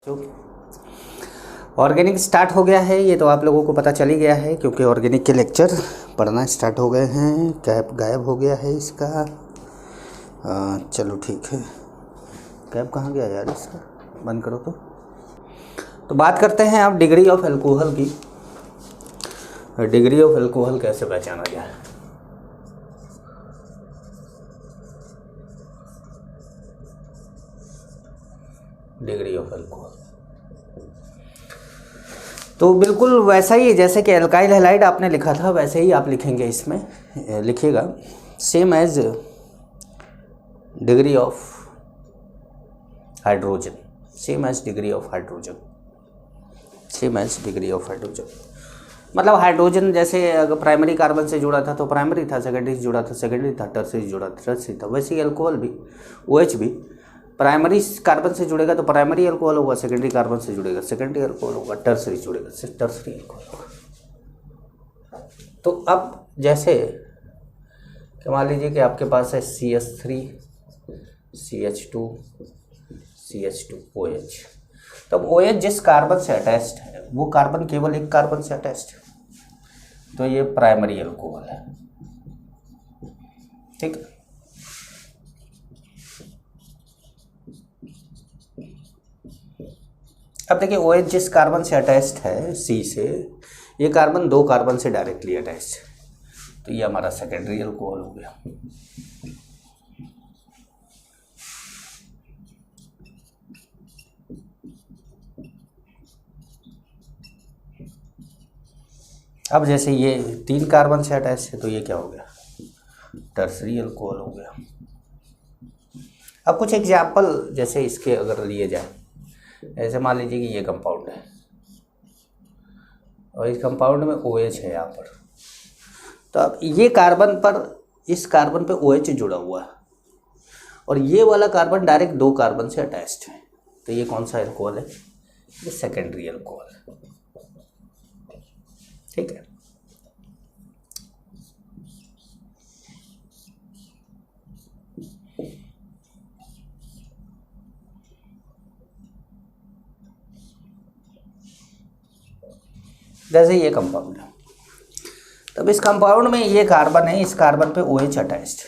जो organic start हो गया है ये तो आप लोगों को पता चल ही गया है, क्योंकि ऑर्गेनिक के लेक्चर पढ़ना स्टार्ट हो गए हैं। कैप गायब हो गया है इसका। चलो ठीक है, कैप कहाँ गया यार इसका, बंद करो। तो बात करते हैं अब डिग्री ऑफ अल्कोहल की। डिग्री ऑफ अल्कोहल कैसे पहचाना जाए। डिग्री ऑफ अल्कोहल तो बिल्कुल वैसा ही जैसे कि एल्काइल हैलाइड आपने लिखा था वैसे ही आप लिखेंगे, इसमें लिखिएगा same as degree of hydrogen, same as degree of hydrogen, same as degree of hydrogen. मतलब हाइड्रोजन जैसे अगर प्राइमरी कार्बन से जुड़ा था तो प्राइमरी था, सेकेंडरी से जुड़ा था सेकेंडरी था, टर्सरी से जुड़ा था टर्सरी था। वैसे ही अल्कोहल भी, OH भी प्राइमरी कार्बन से जुड़ेगा तो प्राइमरी अल्कोहल होगा, सेकेंडरी कार्बन से जुड़ेगा सेकेंडरी अल्कोहल होगा, टर्सरी जुड़ेगा टर्सरी अल्कोहल होगा। तो अब जैसे मान लीजिए कि आपके पास है CH3 CH2 CH2OH। तब OH जिस कार्बन से अटैच्ड है वो कार्बन केवल एक कार्बन से अटैच्ड है, तो ये प्राइमरी अल्कोहल है। ठीक है, अब देखिए OH जिस कार्बन से अटैच्ड है C से, ये कार्बन दो कार्बन से डायरेक्टली अटैच्ड है, तो ये हमारा सेकेंडरी अल्कोहल हो गया। अब जैसे ये तीन कार्बन से अटैच है तो ये क्या हो गया, टर्सरी अल्कोहल हो गया। अब कुछ एग्जाम्पल जैसे इसके अगर लिए जाए, ऐसे मान लीजिए कि ये कंपाउंड है और इस कंपाउंड में OH है यहाँ पर, तो अब ये कार्बन पर, इस कार्बन पे OH जुड़ा हुआ है और ये वाला कार्बन डायरेक्ट दो कार्बन से अटैच्ड है, तो ये कौन सा अल्कोहल है, ये सेकेंडरी अल्कोहल है। ठीक है, जैसे ये कंपाउंड है, तब इस कंपाउंड में ये कार्बन है, इस कार्बन पे OH अटैच्ड,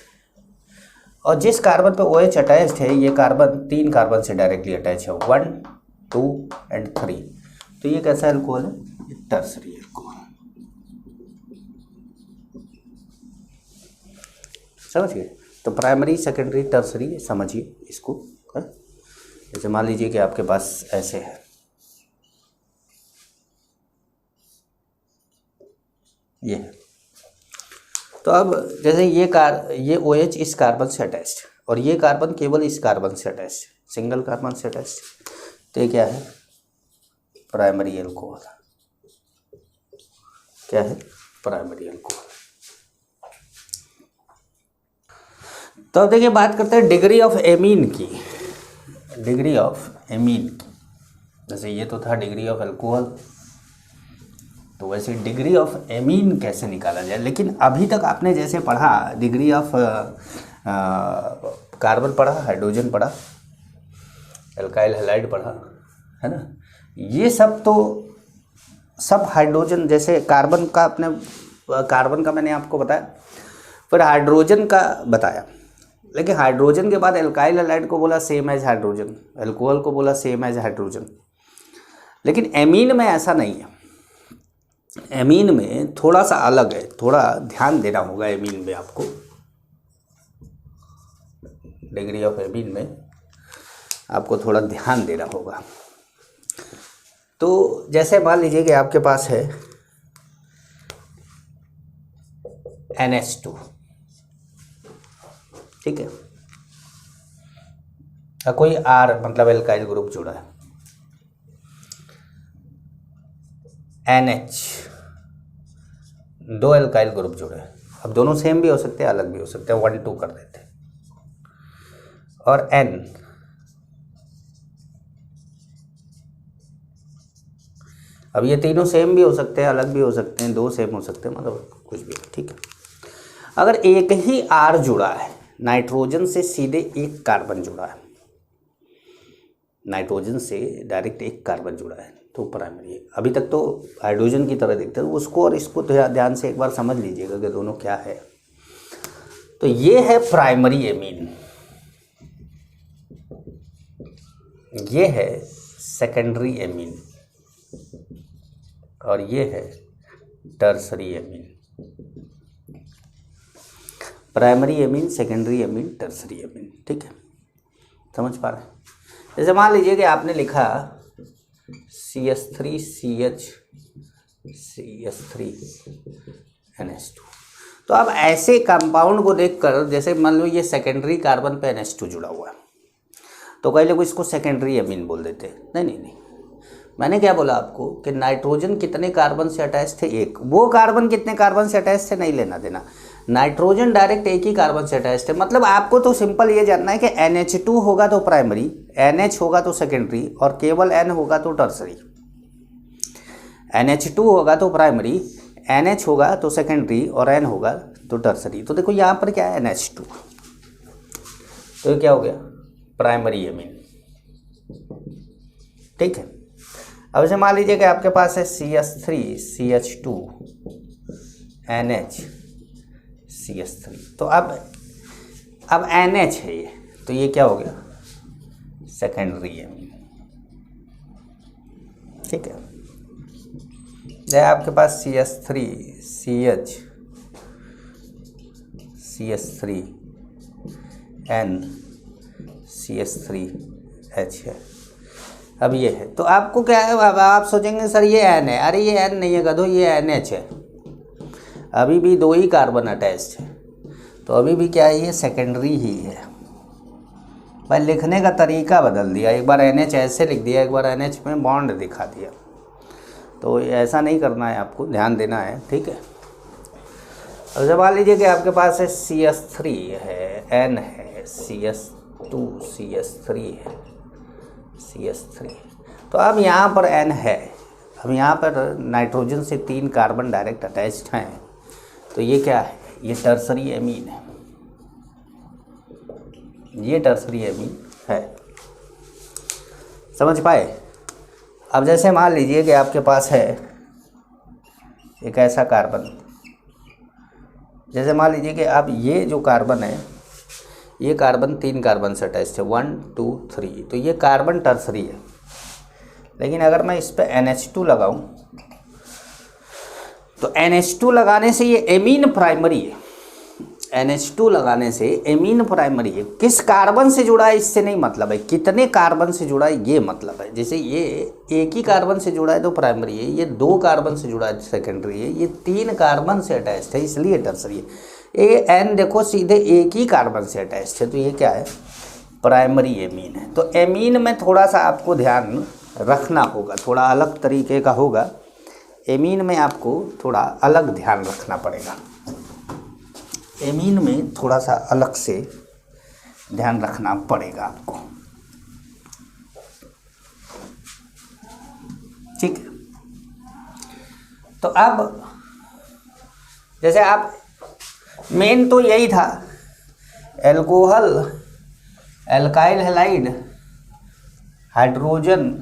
और जिस कार्बन पे OH अटैच्ड है ये कार्बन तीन कार्बन से डायरेक्टली अटैच है, 1 2 एंड 3, तो ये कैसा अल्कोहल है, ये टर्सरी अल्कोहल। समझिए, तो प्राइमरी सेकेंडरी टर्सरी समझिए इसको है? जैसे मान लीजिए कि आपके पास ऐसे है, ये है, तो अब जैसे ये OH इस कार्बन से अटैच्ड और ये कार्बन केवल इस कार्बन से अटैच्ड, सिंगल कार्बन से अटैच्ड, तो ये क्या है, प्राइमरी अल्कोहल। क्या है, प्राइमरी अल्कोहल। तो अब देखिए बात करते हैं डिग्री ऑफ एमीन की। डिग्री ऑफ एमीन, जैसे ये तो था डिग्री ऑफ अल्कोहल, तो वैसे डिग्री ऑफ एमीन कैसे निकाला जाए। लेकिन अभी तक आपने जैसे पढ़ा डिग्री ऑफ कार्बन पढ़ा, हाइड्रोजन पढ़ा, एल्काइल हैलाइड पढ़ा, है ना, ये सब तो सब हाइड्रोजन, जैसे कार्बन का अपने कार्बन का मैंने आपको बताया, फिर हाइड्रोजन का बताया, लेकिन हाइड्रोजन के बाद एल्काइल हैलाइड को बोला सेम एज हाइड्रोजन, अल्कोहल को बोला सेम एज हाइड्रोजन। लेकिन एमीन में ऐसा नहीं है, एमीन में थोड़ा सा अलग है, थोड़ा ध्यान देना होगा एमीन में आपको। डिग्री ऑफ एमीन में आपको थोड़ा ध्यान देना होगा। तो जैसे मान लीजिए कि आपके पास है NH2, ठीक है, कोई R मतलब एल्काइल ग्रुप जुड़ा है, NH दो एल्काइल ग्रुप जुड़े हैं। अब दोनों सेम भी हो सकते हैं, अलग भी हो सकते हैं, 1 2 कर देते हैं, और N, अब ये तीनों सेम भी हो सकते हैं, अलग भी हो सकते हैं, दो सेम हो सकते हैं, मतलब कुछ भी। ठीक है, अगर एक ही R जुड़ा है, नाइट्रोजन से सीधे एक कार्बन जुड़ा है, नाइट्रोजन से डायरेक्ट एक कार्बन जुड़ा है तो प्राइमरी है। अभी तक तो हाइड्रोजन की तरह दिखते हैं, उसको और इसको ध्यान से एक बार समझ लीजिएगा कि दोनों क्या है। तो ये है प्राइमरी एमीन, ये है सेकेंडरी एमीन और ये है tertiary amine. Primary amine, secondary amine, tertiary amine, ठीक है, समझ पा रहे हैं। जैसे मान लीजिए कि आपने लिखा CH3CH CH3NH2, तो अब ऐसे कंपाउंड को देखकर, जैसे मान लो ये सेकेंडरी कार्बन पे NH2 जुड़ा हुआ है, तो कई लोग इसको सेकेंडरी एमीन बोल देते हैं। नहीं नहीं नहीं, मैंने क्या बोला आपको कि नाइट्रोजन कितने कार्बन से अटैच थे, एक। वो कार्बन कितने कार्बन से अटैच थे नहीं लेना देना, नाइट्रोजन डायरेक्ट एक ही कार्बन से अटैच थे। मतलब आपको तो सिंपल ये जानना है कि NH2 होगा तो प्राइमरी, NH होगा तो सेकेंडरी और केवल N होगा तो टर्सरी। NH2 होगा तो प्राइमरी, NH होगा तो सेकेंडरी और N होगा तो टर्सरी। तो देखो यहाँ पर क्या है NH2, तो ये क्या हो गया प्राइमरी एमीन, ठीक है। अब जैसे मान लीजिए कि आपके पास है CH3CH2 NH CH3, तो अब NH है ये, तो ये क्या हो गया सेकेंडरी एमीन, ठीक है। जैसे आपके पास CH3CH3N CH3H है। अब ये है, तो आपको क्या है, अब आप सोचेंगे सर ये N है, अरे ये N नहीं है गधो, ये NH है। अभी भी दो ही कार्बन अटैच्ड है, तो अभी भी क्या है ये सेकेंडरी ही है। भाई लिखने का तरीका बदल दिया, एक बार NH ऐसे लिख दिया, एक बार NH में बॉन्ड दिखा दिया, तो ऐसा नहीं करना है, आपको ध्यान देना है, ठीक है। अब जब मान लीजिए कि आपके पास है CH3 है, N है, CH2 CH3 है, CH3, तो अब यहाँ पर N है, अब यहाँ पर नाइट्रोजन से 3 कार्बन डायरेक्ट अटैच्ड हैं, तो ये क्या है, ये टर्सरी एमीन है, ये टर्सरी एमीन है, समझ पाए। अब जैसे मान लीजिए कि आपके पास है एक ऐसा कार्बन, जैसे मान लीजिए कि अब ये जो कार्बन है, ये कार्बन 3 कार्बन से अटैच्ड है, 1 2 3, तो ये कार्बन टर्सरी है। लेकिन अगर मैं इस पर NH2 लगाऊं, तो NH2 लगाने से ये एमीन प्राइमरी है, NH2 लगाने से एमीन प्राइमरी है। किस कार्बन से जुड़ा है इससे नहीं मतलब है, कितने कार्बन से जुड़ा है ये मतलब है। जैसे ये एक ही कार्बन से जुड़ा है तो प्राइमरी है, ये 2 कार्बन से जुड़ा है सेकेंडरी है, ये 3 कार्बन से अटैच्ड है इसलिए टर्सरी है। ये N देखो सीधे एक ही कार्बन से अटैच्ड है, तो ये क्या है प्राइमरी एमीन है। तो एमीन में थोड़ा सा आपको ध्यान रखना होगा, थोड़ा अलग तरीके का होगा, एमीन में आपको थोड़ा अलग ध्यान रखना पड़ेगा, एमीन में थोड़ा सा अलग से ध्यान रखना पड़ेगा आपको, ठीक है। तो अब जैसे आप मेन तो यही था, alcohol, alkyl halide, hydrogen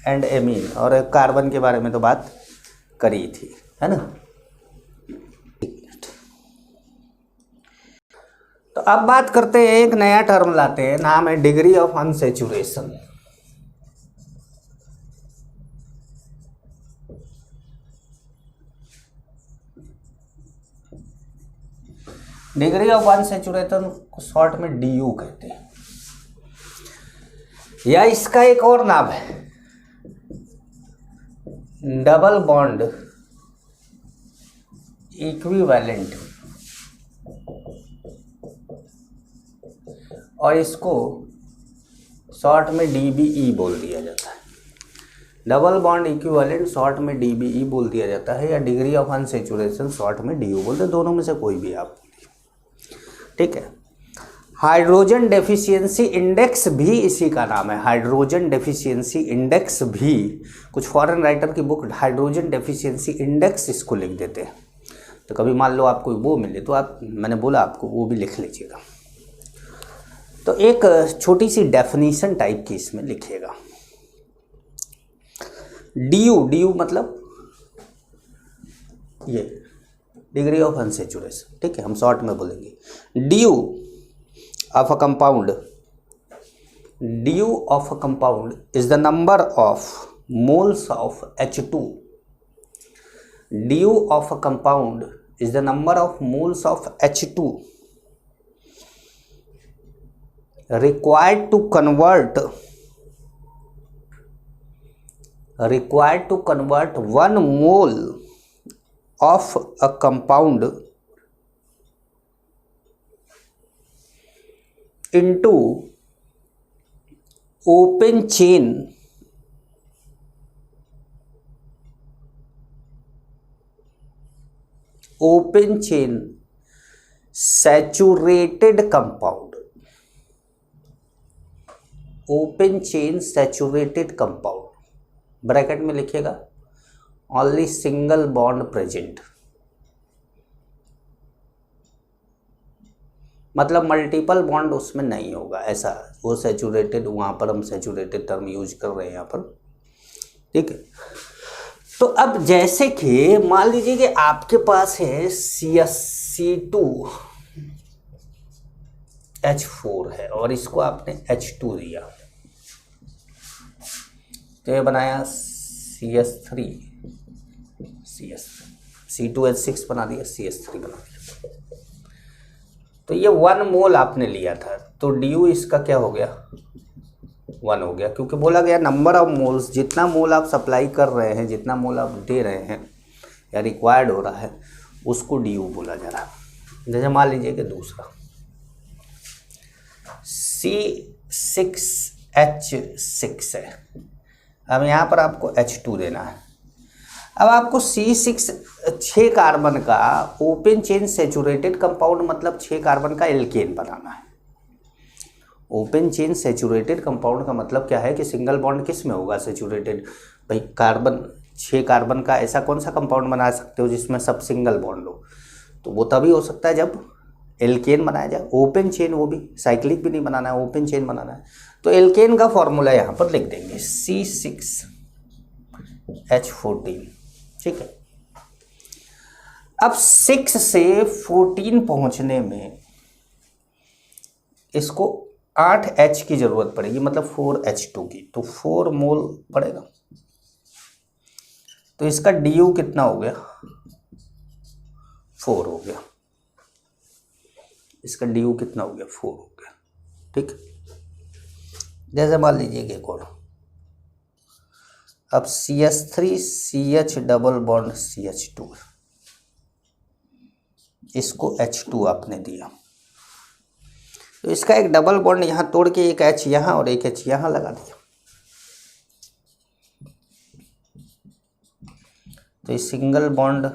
and amine, और कार्बन के बारे में तो बात करी थी, है ना। तो अब बात करते हैं, एक नया टर्म लाते हैं, नाम है degree of unsaturation. Degree of unsaturation को शॉर्ट में DU कहते हैं, या इसका एक और नाम है डबल बॉन्ड इक्विवेलेंट, और इसको शॉर्ट में DBE बोल दिया जाता है। डबल बॉन्ड इक्विवेलेंट शॉर्ट में DBE बोल दिया जाता है, या डिग्री ऑफ अनसैचुरेशन शॉर्ट में DU बोलते हैं, दोनों में से कोई भी आप, ठीक है। हाइड्रोजन डेफिशिएंसी इंडेक्स भी इसी का नाम है, हाइड्रोजन डेफिशिएंसी इंडेक्स भी, कुछ फॉरेन राइटर की बुक हाइड्रोजन डेफिशिएंसी इंडेक्स इसको लिख देते हैं। तो कभी मान लो आपको वो मिले तो आप, मैंने बोला आपको वो भी लिख लीजिएगा। तो एक छोटी सी डेफिनेशन टाइप की इसमें लिखिएगा। डी यू मतलब ये डिग्री ऑफ अनसेचुरेशन, ठीक है, हम शॉर्ट में बोलेंगे। D you of a compound, D you of a compound is the number of moles of H2। D you of a compound is the number of moles of H2 required to convert 1 mole of a compound into open chain saturated compound, open chain saturated compound, bracket में लिखिएगा only single bond present, मतलब multiple bond उसमें नहीं होगा, ऐसा वो saturated, वहाँ पर हम सैचुरेटेड टर्म यूज कर रहे हैं यहाँ पर, ठीक है। तो अब जैसे कि मान लीजिए कि आपके पास है C2H4 है और इसको आपने H2 दिया, तो ये बनाया C2H6 बना दिया, CH3 बना दिया। तो ये 1 मोल आपने लिया था, तो ड्यू इसका क्या हो गया, 1 हो गया, क्योंकि बोला गया नंबर ऑफ मोल्स, जितना मोल आप सप्लाई कर रहे हैं, जितना मोल आप दे रहे हैं या रिक्वायर्ड हो रहा है, उसको ड्यू बोला जा रहा है। जैसे मान लीजिए कि दूसरा C6H6 है, अब यहाँ पर आपको H2 देना है। अब आपको C6 कार्बन का ओपन चेन सैचुरेटेड कंपाउंड मतलब 6 कार्बन का एल्केन बनाना है। ओपन चेन सैचुरेटेड कंपाउंड का मतलब क्या है कि सिंगल बॉन्ड किस में होगा सैचुरेटेड, भाई कार्बन 6 कार्बन का ऐसा कौन सा कंपाउंड बना सकते हो जिसमें सब सिंगल बॉन्ड हो, तो वो तभी हो सकता है जब एल्केन बनाया जाए। ओपन चेन, वो भी साइक्लिक भी नहीं बनाना है, ओपन चेन बनाना है, तो एल्केन का फॉर्मूला यहाँ पर लिख देंगे C6H14, ठीक है। अब 6 से 14 पहुंचने में इसको 8 H की जरूरत पड़ेगी, मतलब 4H2 की, तो 4 मोल पड़ेगा। तो इसका डी कितना हो गया, 4 हो गया, इसका डी कितना हो गया, 4 हो गया, ठीक। जैसे मान लीजिए कि एक और, अब CH3 CH double bond CH2, इसको H2 आपने दिया, तो इसका एक डबल बॉन्ड यहाँ तोड़ के एक H यहाँ और एक H यहाँ लगा दिया, तो ये सिंगल बॉन्ड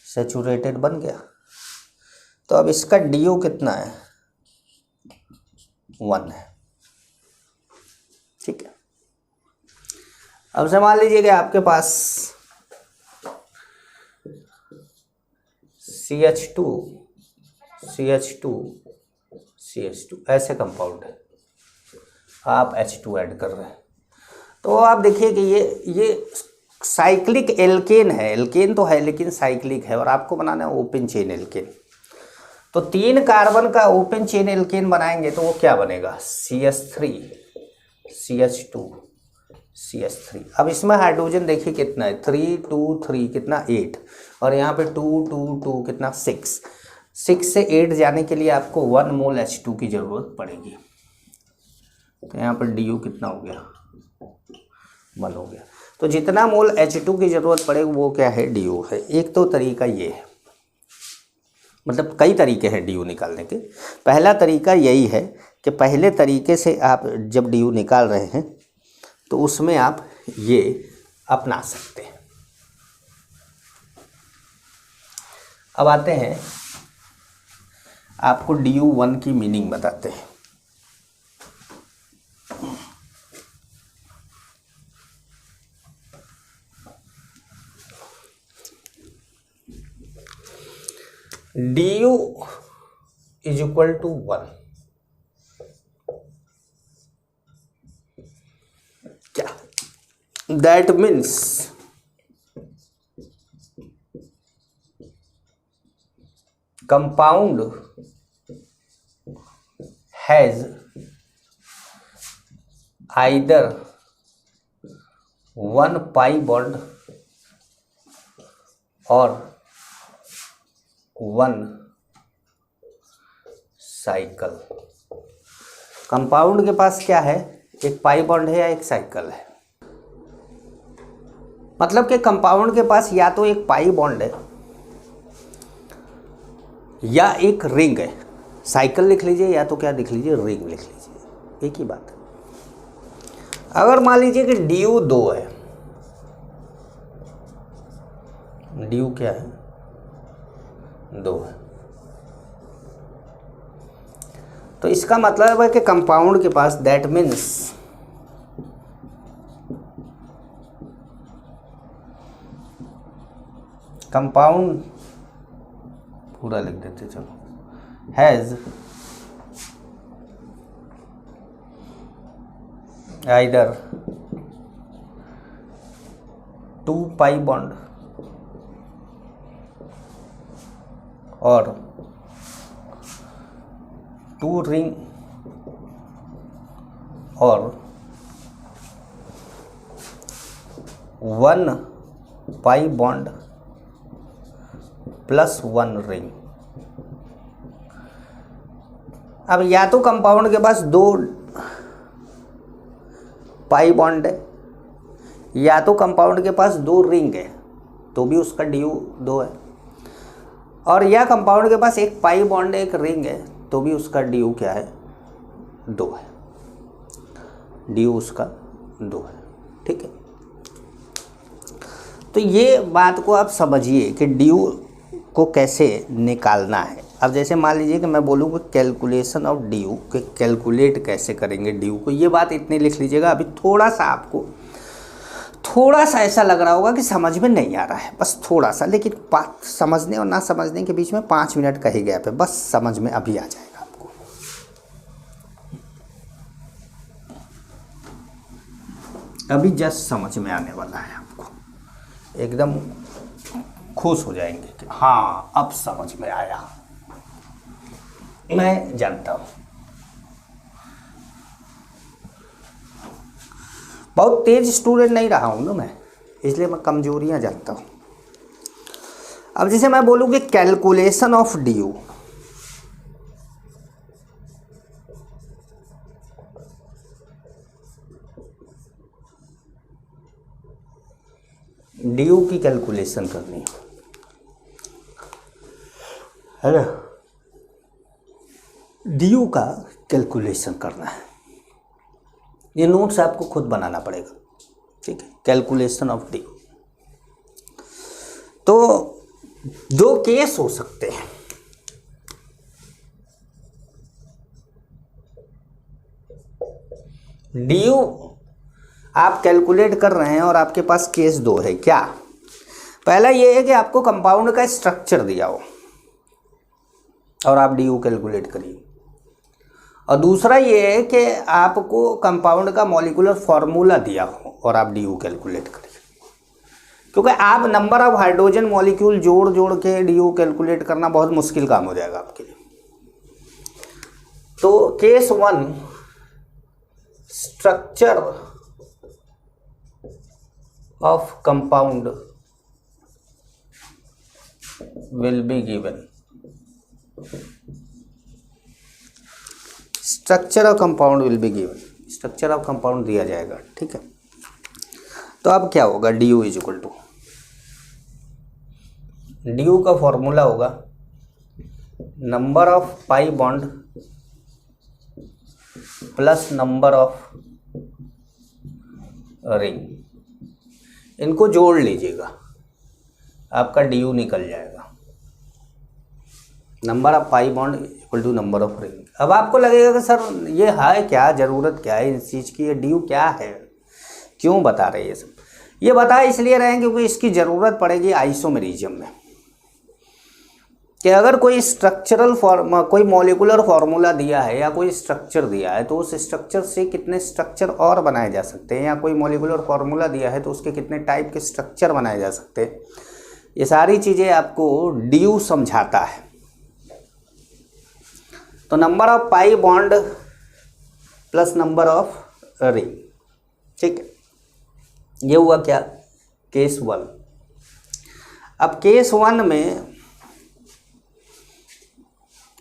सैचुरेटेड बन गया। तो अब इसका डी कितना है, 1 है, ठीक है। अब से मान लीजिए कि आपके पास CH2 ऐसे कंपाउंड है, आप H2 ऐड कर रहे हैं, तो आप देखिए कि ये साइक्लिक एल्केन है, एल्केन तो है लेकिन साइक्लिक है, और आपको बनाना है ओपन चेन एल्केन। तो 3 कार्बन का ओपन चेन एल्केन बनाएंगे तो वो क्या बनेगा, CH3 CH2 CH3। अब इसमें हाइड्रोजन देखिए कितना है, 3 2 3 कितना 8, और यहाँ पे 2 2 2 कितना 6 से 8 जाने के लिए आपको 1 मोल H2 की जरूरत पड़ेगी। तो यहाँ पर डी कितना हो गया, 1 हो गया। तो जितना मोल H2 की जरूरत पड़ेगी वो क्या है, डी है। एक तो तरीका ये है, मतलब कई तरीके हैं डी निकालने के। पहला तरीका यही है कि पहले तरीके से आप जब डी निकाल रहे हैं तो उसमें आप ये अपना सकते हैं। अब आते हैं, आपको DU1 की मीनिंग बताते हैं। DU is equal to 1, that means compound has either one pi bond और वन साइकिल। कंपाउंड के पास क्या है, एक पाई बॉन्ड है या एक साइकिल है। मतलब कि कंपाउंड के पास या तो एक पाई बॉन्ड है या एक रिंग है। साइकिल लिख लीजिए या तो क्या लिख लीजिए, रिंग लिख लीजिए, एक ही बात है। अगर मान लीजिए कि ड्यू 2 है, ड्यू क्या है, 2 है, तो इसका मतलब है कि कंपाउंड के पास, दैट मीन्स कंपाउंड पूरा लिख देते चलो, हैज आइदर 2 पाई बॉन्ड और 2 रिंग और 1 पाई बॉन्ड प्लस 1 रिंग। अब या तो कंपाउंड के पास 2 पाई बॉन्ड है या तो कंपाउंड के पास 2 रिंग है, तो भी उसका ड्यू 2 है, और या कंपाउंड के पास एक पाई बॉन्ड है, एक रिंग है, तो भी उसका ड्यू क्या है, 2 है। ड्यू उसका 2 है, ठीक है। तो ये बात को आप समझिए कि ड्यू को कैसे निकालना है। अब जैसे मान लीजिए कि मैं बोलूँगा कैलकुलेशन ऑफ ड्यू, कि कैलकुलेट कैसे करेंगे ड्यू को, ये बात इतनी लिख लीजिएगा। अभी थोड़ा सा आपको थोड़ा सा ऐसा लग रहा होगा कि समझ में नहीं आ रहा है, बस थोड़ा सा, लेकिन बात समझने और ना समझने के बीच में 5 मिनट का ही गैप है, बस समझ में अभी आ जाएगा आपको। अभी जस्ट समझ में आने वाला है आपको, एकदम खुश हो जाएंगे कि हाँ अब समझ में आया। मैं जानता हूँ बहुत तेज स्टूडेंट नहीं रहा हूँ ना मैं, इसलिए मैं कमजोरियाँ जानता हूँ। अब जैसे मैं बोलूँ कि कैलकुलेशन ऑफ ड्यू, ड्यू की कैलकुलेशन करनी है ना, ड्यू का कैलकुलेशन करना है। ये नोट्स आपको खुद बनाना पड़ेगा, ठीक है। कैलकुलेशन ऑफ ड्यू, तो 2 केस हो सकते हैं। ड्यू आप कैलकुलेट कर रहे हैं और आपके पास केस 2 है। क्या? पहला ये है कि आपको कंपाउंड का स्ट्रक्चर दिया हो और आप ड्यू कैलकुलेट करिए, और दूसरा ये है कि आपको कंपाउंड का मॉलिक्यूलर फार्मूला दिया हो और आप ड्यू कैलकुलेट करिए। क्योंकि आप नंबर ऑफ हाइड्रोजन मॉलिक्यूल जोड़ जोड़ के ड्यू कैलकुलेट करना बहुत मुश्किल काम हो जाएगा आपके लिए। तो case 1, structure of compound will be given. Structure of compound will be given, structure of compound दिया जाएगा, ठीक है। तो अब क्या होगा, DU is equal to, DU का फॉर्मूला होगा number of pi bond plus number of ring. इनको जोड़ लीजिएगा, आपका ड्यू निकल जाएगा। Number of pi bond equal to number of ring. अब आपको लगेगा कि सर ये है क्या, ज़रूरत क्या है इस चीज़ की, ये ड्यू क्या है, क्यों बता रहे हैं ये सब? ये बता इसलिए रहे हैं क्योंकि इसकी ज़रूरत पड़ेगी आइसोमेरिज्म में, कि अगर कोई स्ट्रक्चरल फॉर्म, कोई मॉलिक्यूलर फार्मूला दिया है या कोई स्ट्रक्चर दिया है तो उस स्ट्रक्चर से कितने स्ट्रक्चर और बनाए जा सकते हैं, या कोई मॉलिक्यूलर फार्मूला दिया है तो उसके कितने टाइप के स्ट्रक्चर बनाए जा सकते हैं, ये सारी चीज़ें आपको ड्यू समझाता है। तो number of pi bond plus number of ring, ठीक है, ये हुआ क्या, केस 1। अब केस 1 में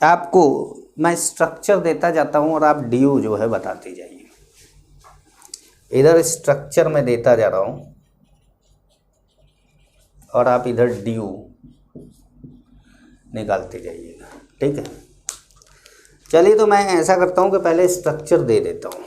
आपको मैं स्ट्रक्चर देता जाता हूं और आप ड्यू जो है बताते जाइए। इधर स्ट्रक्चर में देता जा रहा हूं और आप इधर ड्यू निकालते जाइएगा, ठीक है। चलिए तो मैं ऐसा करता हूं कि पहले स्ट्रक्चर दे देता हूं।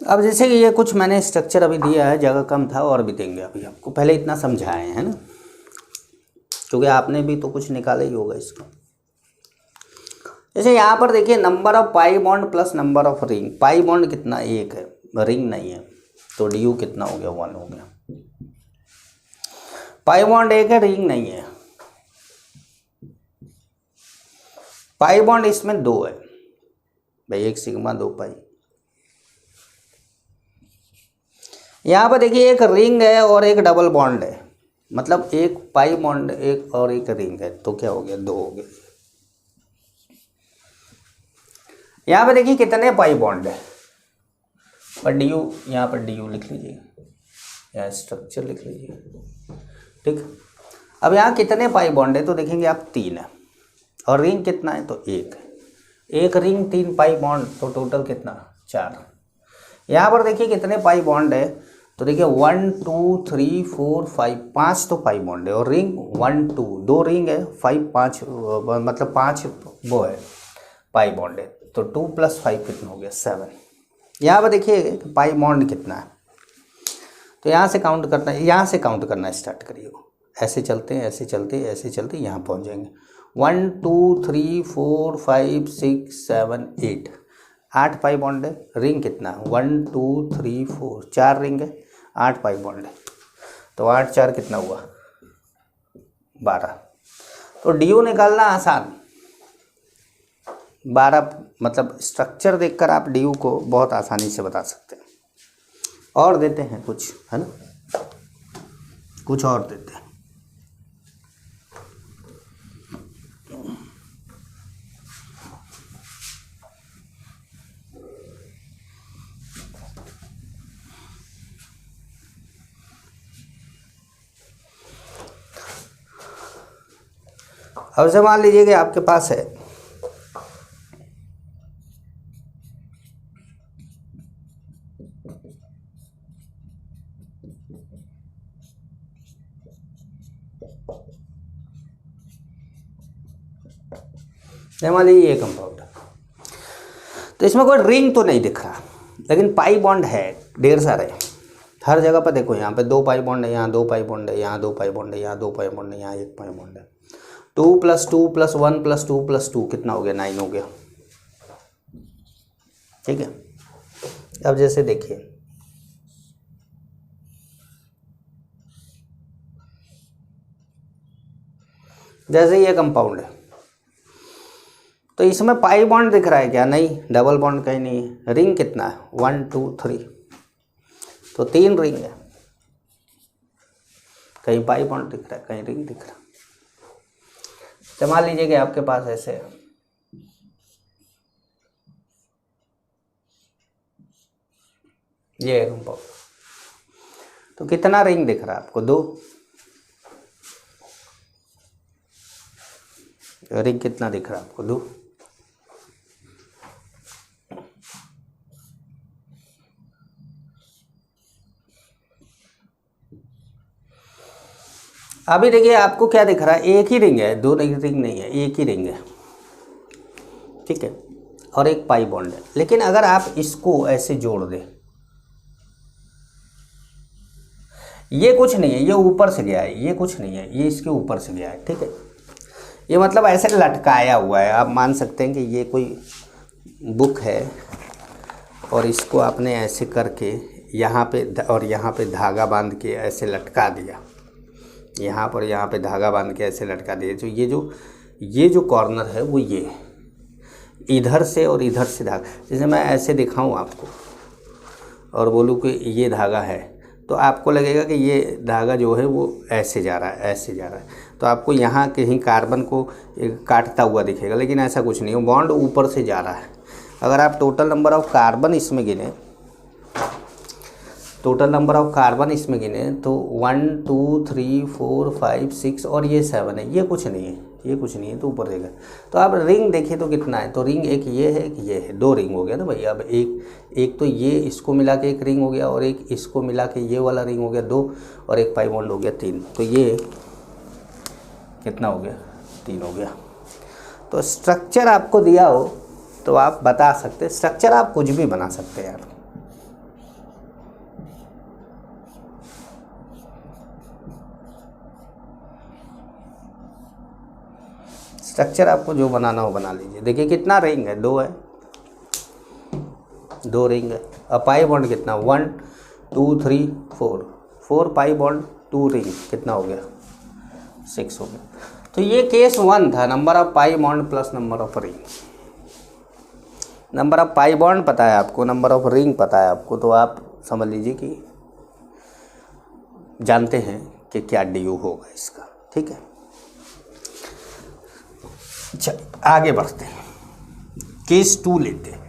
अब जैसे कि ये कुछ मैंने स्ट्रक्चर अभी दिया है, जगह कम था और भी देंगे अभी आपको, पहले इतना समझाए हैं ना, क्योंकि आपने भी तो कुछ निकाला ही होगा इसको। जैसे यहाँ पर देखिए number of pi bond plus number of ring, pi bond कितना, 1 है, रिंग नहीं है, तो ड्यू कितना हो गया, 1 हो गया। पाई बॉन्ड 1 है, रिंग नहीं है, पाई बॉन्ड इसमें 2 है भाई, 1 सिग्मा 2 पाई। यहाँ पर देखिए एक रिंग है और एक डबल बॉन्ड है, मतलब एक पाई बॉन्ड एक और एक रिंग है, तो क्या हो गया, 2 हो गया। यहाँ पर देखिए कितने पाई बॉन्ड है, और ड्यू, यहाँ पर ड्यू लिख लीजिए, यहाँ स्ट्रक्चर लिख लीजिए, ठीक। अब यहाँ कितने पाई बॉन्ड है तो देखेंगे आप 3 है, और रिंग कितना है तो 1 है, 1 रिंग 3 पाई बॉन्ड, तो टोटल कितना, 4। यहाँ पर देखिए कितने पाई बॉन्ड है तो देखिए 1 2 3 4 5, 5 तो पाई बॉन्ड है, और रिंग 1 2, 2 रिंग है, 5 5 मतलब 5 वो है पाई बॉन्ड है, तो 2 + 5 कितना हो गया, 7। यहाँ पर देखिए पाई बॉन्ड कितना है, तो यहाँ से काउंट करना है, यहाँ से काउंट करना स्टार्ट करिए, ऐसे चलते हैं, ऐसे चलते, ऐसे चलते यहाँ पहुँच जाएंगे। 1 2 3 4 5 6 7 8, 8 पाई बॉन्ड है, रिंग कितना, 1 2 3 4, 4 रिंग है, 8 पाई बॉन्ड है, तो 8 4 कितना हुआ, 12। तो ड्यू निकालना आसान, 12, मतलब स्ट्रक्चर देखकर आप ड्यू को बहुत आसानी से बता सकते हैं। और देते हैं कुछ, है ना, कुछ और देते हैं। अब से मान लीजिए कि आपके पास है मान लीजिए ये कंपाउंड, तो इसमें कोई रिंग तो नहीं दिख रहा, लेकिन पाई बॉन्ड है ढेर सारे, हर जगह पर देखो, यहाँ पे 2 पाई बॉन्ड है, यहाँ 2 पाई बॉन्ड है, यहाँ 2 पाई बॉन्ड है, यहाँ 2 पाई बॉन्ड है, यहाँ 1 पाई बॉन्ड है। 2 + 2 + 1 + 2 + 2 कितना हो गया, 9 हो गया। ठीक है। अब जैसे देखिए, जैसे ये कंपाउंड है तो इसमें पाई बॉन्ड दिख रहा है क्या? नहीं, डबल बॉन्ड कहीं नहीं है। रिंग कितना है? 1 2 3, तो 3 रिंग है। कहीं पाई बॉन्ड दिख रहा है, कहीं रिंग दिख रहा है। तो मान लीजिए कि आपके पास ऐसे है, ये है कंपाउंड, तो कितना रिंग दिख रहा है आपको? 2। रिंग कितना दिख रहा है आपको? 2। अभी देखिए आपको क्या दिख रहा है? एक ही रिंग है, 2 रिंग नहीं है, एक ही रिंग है, ठीक है, और एक पाई बॉन्ड है। लेकिन अगर आप इसको ऐसे जोड़ दें, ये कुछ नहीं है, ये ऊपर से गया है, ये कुछ नहीं है, ये इसके ऊपर से गया है, ठीक है। ये मतलब ऐसे लटकाया हुआ है। आप मान सकते हैं कि ये कोई बुक है और इसको आपने ऐसे करके यहाँ पे और यहाँ पे धागा बांध के ऐसे लटका दिया, यहाँ पर यहाँ पे धागा बांध के ऐसे लटका दिया। तो ये जो कॉर्नर है वो ये है, इधर से और इधर से धागा। जैसे मैं ऐसे दिखाऊं आपको और बोलूँ कि ये धागा है, तो आपको लगेगा कि ये धागा जो है वो ऐसे जा रहा है, ऐसे जा रहा है, तो आपको यहाँ कहीं कार्बन को काटता हुआ दिखेगा, लेकिन ऐसा कुछ नहीं है, बॉन्ड ऊपर से जा रहा है। अगर आप टोटल नंबर ऑफ कार्बन इसमें गिने, टोटल नंबर ऑफ कार्बन इसमें गिने तो 1 2 3 4 5 6 और ये 7 है। ये कुछ नहीं है, ये कुछ नहीं है, तो ऊपर देगा। तो आप रिंग देखिए तो कितना है? तो रिंग एक ये है, एक ये है, 2 रिंग हो गया ना भाई। अब एक तो ये इसको मिला के एक रिंग हो गया और एक इसको मिला के ये वाला रिंग हो गया 2, और एक पाई बॉन्ड हो गया 3। तो ये कितना हो गया? 3 हो गया। तो स्ट्रक्चर आपको दिया हो तो आप बता सकते, स्ट्रक्चर आप कुछ भी बना सकते हैं यार। स्ट्रक्चर आपको जो बनाना हो बना लीजिए। देखिए कितना रिंग है? 2 है, 2 रिंग है। अब पाई बॉन्ड कितना? 1 2 3 4, 4 पाई बॉन्ड 2 रिंग, कितना हो गया? 6 हो गया। तो ये केस 1 था, number of pi bond plus number of ring. Number of pi bond पता है आपको, नंबर ऑफ रिंग पता है आपको, तो आप समझ लीजिए कि जानते हैं कि क्या ड्यू होगा इसका, ठीक है। चल आगे बढ़ते हैं, केस 2 लेते हैं।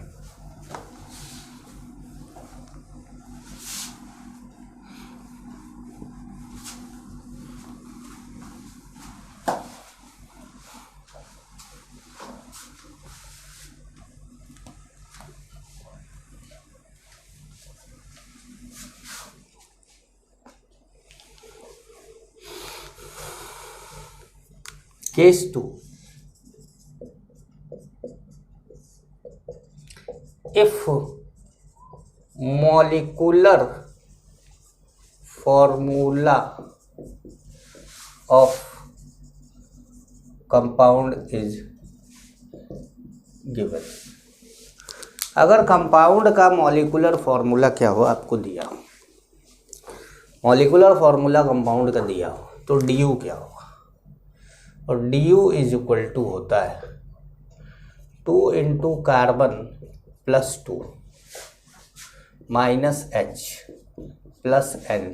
Case 2, if molecular formula of compound is given, अगर कंपाउंड का मॉलिक्यूलर फॉर्मूला क्या हो आपको दिया हो, मॉलिक्यूलर फॉर्मूला कंपाउंड का दिया हो, तो डी क्या होगा? और D U is equal to होता है 2 into carbon plus 2 minus H plus N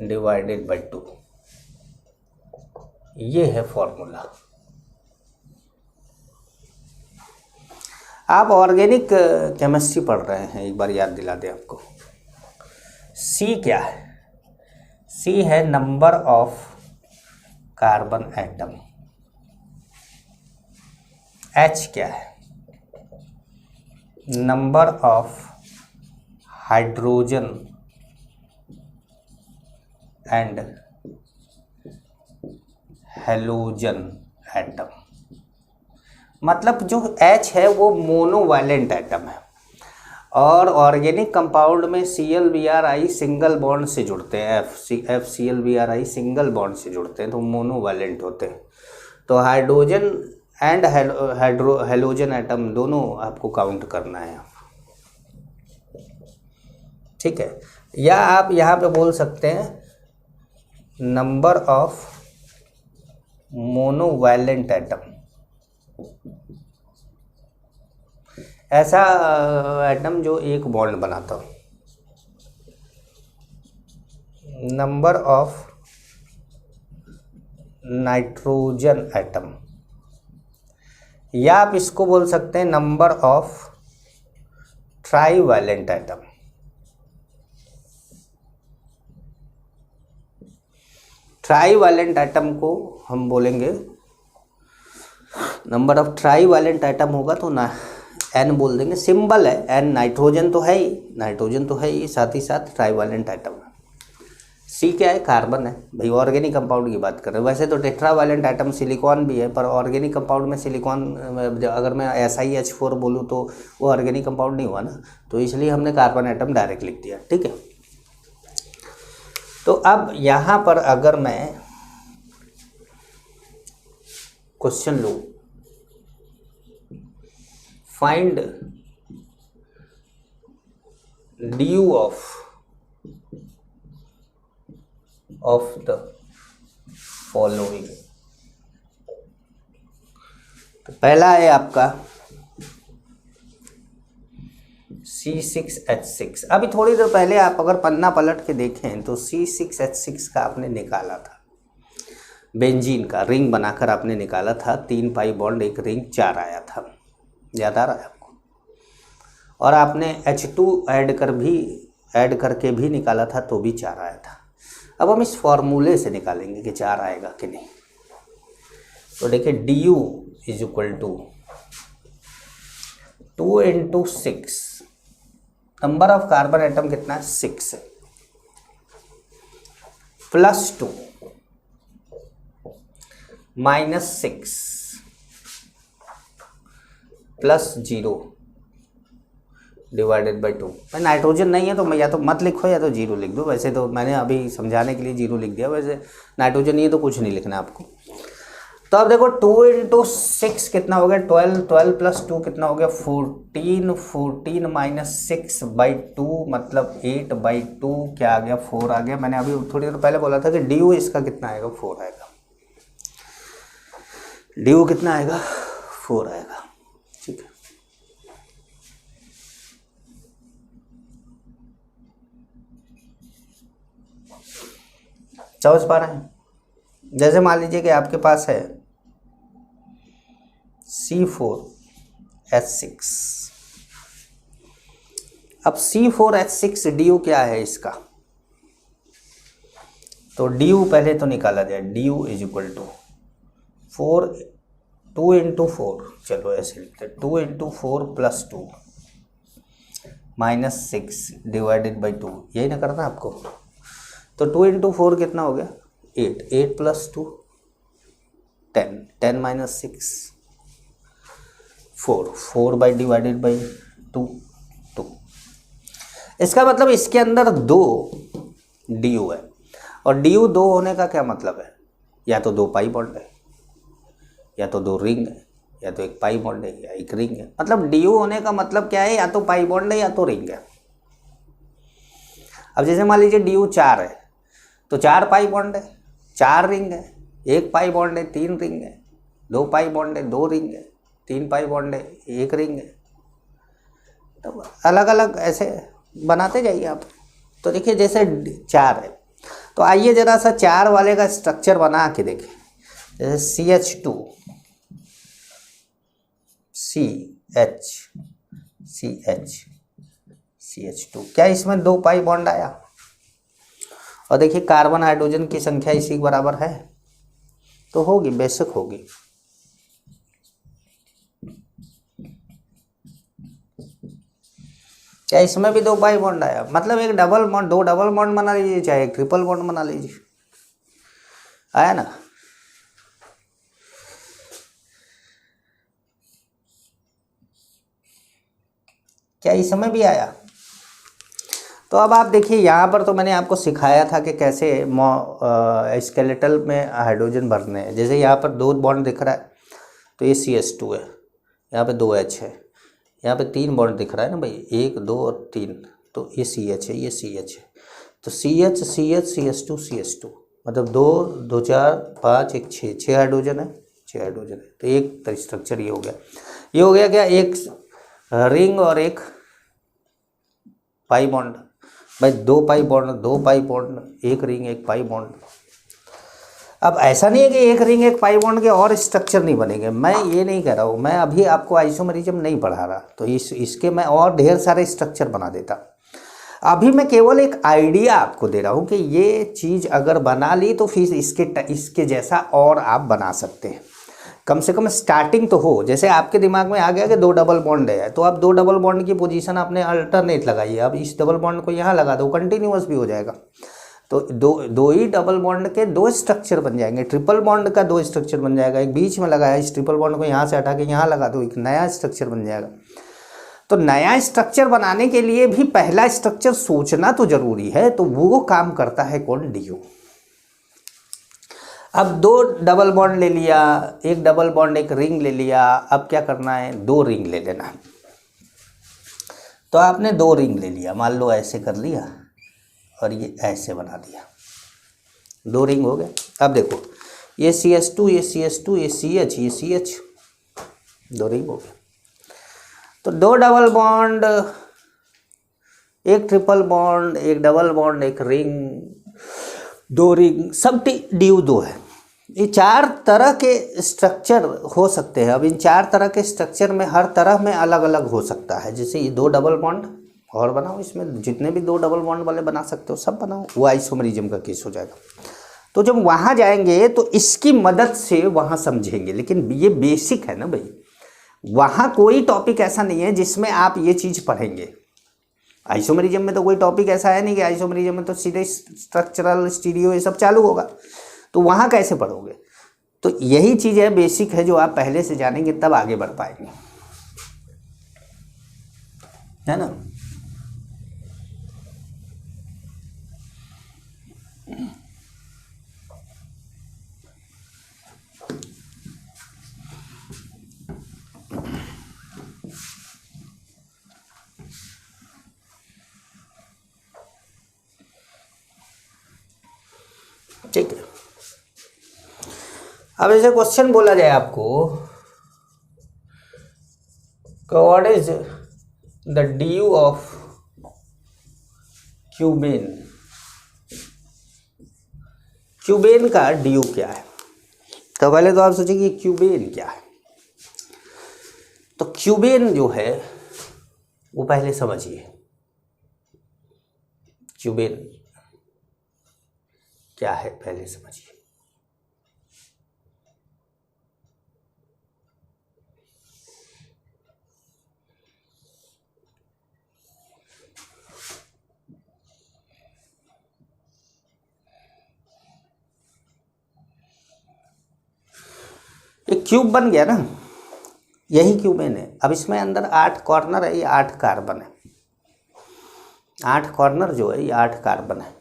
divided by 2। ये है फॉर्मूला। आप ऑर्गेनिक केमिस्ट्री पढ़ रहे हैं, एक बार याद दिला दें आपको। सी क्या है? सी है number of carbon atom. H क्या है? Number of hydrogen and halogen atom. मतलब जो H है वो मोनोवैलेंट एटम है, और ऑर्गेनिक कंपाउंड में ClBr सिंगल बॉन्ड से जुड़ते हैं, FClBr सिंगल बॉन्ड से जुड़ते हैं, तो मोनोवैलेंट होते हैं। तो हाइड्रोजन एंड हेलोजन एटम दोनों आपको काउंट करना है, ठीक है। या आप यहाँ पे बोल सकते हैं नंबर ऑफ मोनोवैलेंट एटम। ऐसा एटम जो एक बॉन्ड बनाता हो। नंबर ऑफ नाइट्रोजन एटम, या आप इसको बोल सकते हैं number of trivalent atom. Trivalent atom को हम बोलेंगे, नंबर ऑफ ट्राईवैलेंट एटम होगा तो ना एन बोल देंगे, सिंबल है एन, नाइट्रोजन तो है ही, नाइट्रोजन तो है ही, साथ ही साथ ट्राईवैलेंट एटम है। सी क्या है? कार्बन है भाई, ऑर्गेनिक कंपाउंड की बात कर रहे हैं। वैसे तो टेट्रावैलेंट एटम सिलिकॉन भी है, पर ऑर्गेनिक कंपाउंड में सिलिकॉन, अगर मैं SiH4 बोलूँ तो वो ऑर्गेनिक कंपाउंड नहीं हुआ ना, तो इसलिए हमने कार्बन एटम डायरेक्ट लिख दिया, ठीक है। तो अब यहाँ पर अगर मैं क्वेश्चन लूँ, find due of the following, तो पहला है आपका C6H6। अभी थोड़ी देर पहले आप अगर पन्ना पलट के देखें तो C6H6 का आपने निकाला था, बेंजीन का रिंग बनाकर आपने निकाला था, 3 पाई बॉन्ड, एक रिंग, 4 आया था, याद आ रहा है आपको। और आपने H2 ऐड करके भी निकाला था तो भी 4 आया था। अब हम इस फॉर्मूले से निकालेंगे कि 4 आएगा कि नहीं। तो देखिए du is equal to 2 into 6, number of carbon atom कितना है? 6 है, plus 2 minus 6 plus 0 divided by 2। Nitrogen नहीं है तो मैं या तो मत लिखो या तो 0 लिख दो। वैसे तो मैंने अभी समझाने के लिए 0 लिख दिया, वैसे नाइट्रोजन नहीं है तो कुछ नहीं लिखना आपको। तो अब देखो 2 इंटू 6 कितना हो गया? 12, 12 प्लस 2 कितना हो गया? 14, 14 माइनस 6 बाई 2 मतलब 8 बाई 2 क्या आ गया? 4 आ गया। मैंने अभी थोड़ी देर पहले बोला था कि ड्यू इसका कितना आएगा? 4 आएगा। ड्यू कितना आएगा? 4 आएगा, ठीक है। समझ पा रहे हैं? जैसे मान लीजिए कि आपके पास है C4H6। अब C4H6 ड्यू क्या है इसका? तो ड्यू पहले तो निकाला जाए, DU is equal to 2 into 4, चलो ऐसे लिखते हैं, 2 into 4 plus 2 minus 6 divided by 2, यही ना करना आपको। तो 2 इंटू 4 कितना हो गया? 8, 8 plus 2 10, 10 minus 6 4, 4 by divided by 2 2। इसका मतलब इसके अंदर 2 ड्यू है, और ड्यू 2 होने का क्या मतलब है? या तो 2 पाई बॉन्ड है, या तो 2 रिंग है, या तो 1 पाई बॉन्ड है, या 1 रिंग है। मतलब ड्यू होने का मतलब क्या है? या तो पाई बॉन्ड है या तो रिंग है। अब जैसे मान लीजिए ड्यू 4 है तो 4 पाई बॉन्ड है, 4 रिंग है, 1 पाई बॉन्ड है, 3 रिंग है, 2 पाई बॉन्ड है, 2 रिंग है, 3 पाई बॉन्ड है, 1 रिंग है। तो अलग अलग ऐसे बनाते जाइए आप। तो देखिए जैसे 4 है, तो आइए ज़रा सा 4 वाले का स्ट्रक्चर बना के देखें। जैसे CH2 CH2, क्या इसमें 2 पाई बॉन्ड आया? और देखिए कार्बन हाइड्रोजन की संख्या इसी के बराबर है, तो होगी, बेशक होगी। क्या इसमें भी 2 पाई बॉन्ड आया? मतलब एक डबल बॉन्ड, 2 डबल बॉन्ड बना लीजिए, चाहे एक ट्रिपल बॉन्ड बना लीजिए, आया ना? क्या इसमें भी आया? तो अब आप देखिए यहाँ पर तो मैंने आपको सिखाया था कि कैसे स्केलेटल में हाइड्रोजन भरने हैं। जैसे यहाँ पर 2 बॉन्ड दिख रहा है, तो ये CH2 है, यहाँ पे 2H है, यहाँ पे 3 बॉन्ड दिख रहा है ना भाई, 1 2 और 3, तो ये CH है, ये CH है, तो CH CH CH2 CH2, मतलब 2 2 4 5 1 6 हाइड्रोजन है, 6 हाइड्रोजन है। तो एक स्ट्रक्चर ये हो गया। ये हो गया क्या, एक रिंग और एक पाई बॉन्ड। भाई 2 पाई बॉन्ड, 2 पाई बॉन्ड, एक रिंग एक पाई बॉन्ड। अब ऐसा नहीं है कि एक रिंग एक पाई बॉन्ड के और स्ट्रक्चर नहीं बनेंगे, मैं ये नहीं कह रहा हूँ, मैं अभी आपको आइसोमरिज्म नहीं पढ़ा रहा, तो इसके मैं और ढेर सारे स्ट्रक्चर बना देता। अभी मैं केवल एक आइडिया आपको दे रहा हूँ कि ये चीज़ अगर बना ली तो फिर इसके जैसा और आप बना सकते हैं, कम से कम स्टार्टिंग तो हो। जैसे आपके दिमाग में आ गया कि 2 डबल बॉन्ड है, तो आप 2 डबल बॉन्ड की पोजीशन आपने अल्टरनेट लगाई है, अब इस डबल बॉन्ड को यहाँ लगा दो, कंटिन्यूअस भी हो जाएगा। तो दो ही डबल बॉन्ड के 2 स्ट्रक्चर बन जाएंगे, ट्रिपल बॉन्ड का 2 स्ट्रक्चर बन जाएगा, एक बीच में लगाया, इस ट्रिपल बॉन्ड को यहाँ से हटा के यहाँ लगा दो, एक नया स्ट्रक्चर बन जाएगा। तो नया स्ट्रक्चर बनाने के लिए भी पहला स्ट्रक्चर सोचना तो जरूरी है, तो वो काम करता है कौन, DO। अब 2 डबल बॉन्ड ले लिया, एक डबल बॉन्ड एक रिंग ले लिया, अब क्या करना है, 2 रिंग ले लेना। तो आपने 2 रिंग ले लिया, मान लो ऐसे कर लिया और ये ऐसे बना दिया, 2 रिंग हो गए। अब देखो ये CH2 ये CH2 ये CH ये CH, 2 रिंग हो गए। तो 2 डबल बॉन्ड, एक ट्रिपल बॉन्ड, एक डबल बॉन्ड, एक रिंग, 2 रिंग, सब DO 2 है। ये 4 तरह के स्ट्रक्चर हो सकते हैं। अब इन 4 तरह के स्ट्रक्चर में हर तरह में अलग अलग हो सकता है। जैसे ये 2 डबल बॉन्ड और बनाओ, इसमें जितने भी 2 डबल बॉन्ड वाले बना सकते हो सब बनाओ, वो आइसोमरिज्म का केस हो जाएगा। तो जब वहाँ जाएंगे तो इसकी मदद से वहाँ समझेंगे, लेकिन ये बेसिक है ना भाई, वहाँ कोई टॉपिक ऐसा नहीं है जिसमें आप ये चीज़ पढ़ेंगे। आइसोमरिज्म में तो कोई टॉपिक ऐसा है नहीं कि आइसोमरिज्म में तो सीधे स्ट्रक्चरल स्टीरियो ये सब चालू होगा, तो वहाँ कैसे पढ़ोगे। तो यही चीज़ है, बेसिक है, जो आप पहले से जानेंगे तब आगे बढ़ पाएंगे, है ना। ठीक है। अब ऐसे क्वेश्चन बोला जाए आपको, what is the DO of क्यूबेन। क्यूबेन का DO क्या है। तो पहले तो आप सोचेंगे क्यूबेन क्या है। तो क्यूबेन जो है वो पहले समझिए, क्यूबेन क्या है पहले समझिए। एक क्यूब बन गया ना, यही क्यूबेन है। अब इसमें अंदर 8 कॉर्नर है, ये 8 कार्बन है, 8 कॉर्नर जो है ये 8 कार्बन है,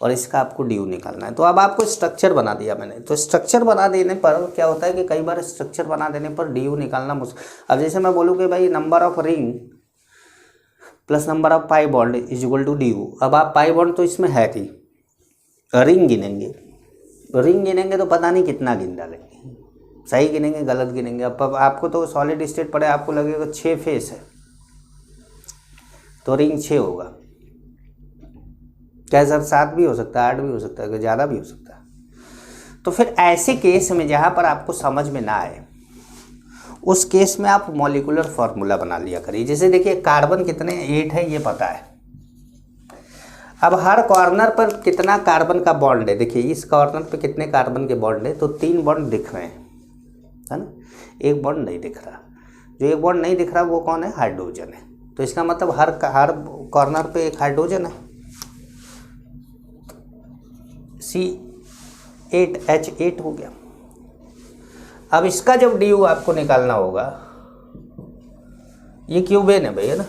और इसका आपको DO निकालना है। तो अब आपको स्ट्रक्चर बना दिया मैंने। तो स्ट्रक्चर बना देने पर क्या होता है कि कई बार स्ट्रक्चर बना देने पर DO निकालना मुश्किल। अब जैसे मैं बोलूँ कि भाई number of ring plus number of pi bond is equal to DO। अब आप पाई बॉन्ड तो इसमें है थी, रिंग गिनेंगे, रिंग गिनेंगे तो पता नहीं कितना गिन डालेंगे, सही गिनेंगे गलत गिनेंगे। अब आपको तो सॉलिड स्टेट पड़े, आपको लगेगा 6 फेस है तो रिंग 6 होगा, क्या सर 7 भी हो सकता है, 8 भी हो सकता है, ज़्यादा भी हो सकता है। तो फिर ऐसे केस में जहाँ पर आपको समझ में ना आए, उस केस में आप मॉलिक्यूलर फार्मूला बना लिया करिए। जैसे देखिए कार्बन कितने 8 है ये पता है। अब हर कॉर्नर पर कितना कार्बन का बॉन्ड है, देखिए इस कॉर्नर पे कितने कार्बन के बॉन्ड है, तो 3 बॉन्ड दिख रहे हैं, है ना, एक बॉन्ड नहीं दिख रहा। जो एक बॉन्ड नहीं दिख रहा वो कौन है, हाइड्रोजन है। तो इसका मतलब हर कॉर्नर पे एक हाइड्रोजन है, C8H8 हो गया। अब इसका जब DO आपको निकालना होगा, ये क्यूबेन है भैया ना,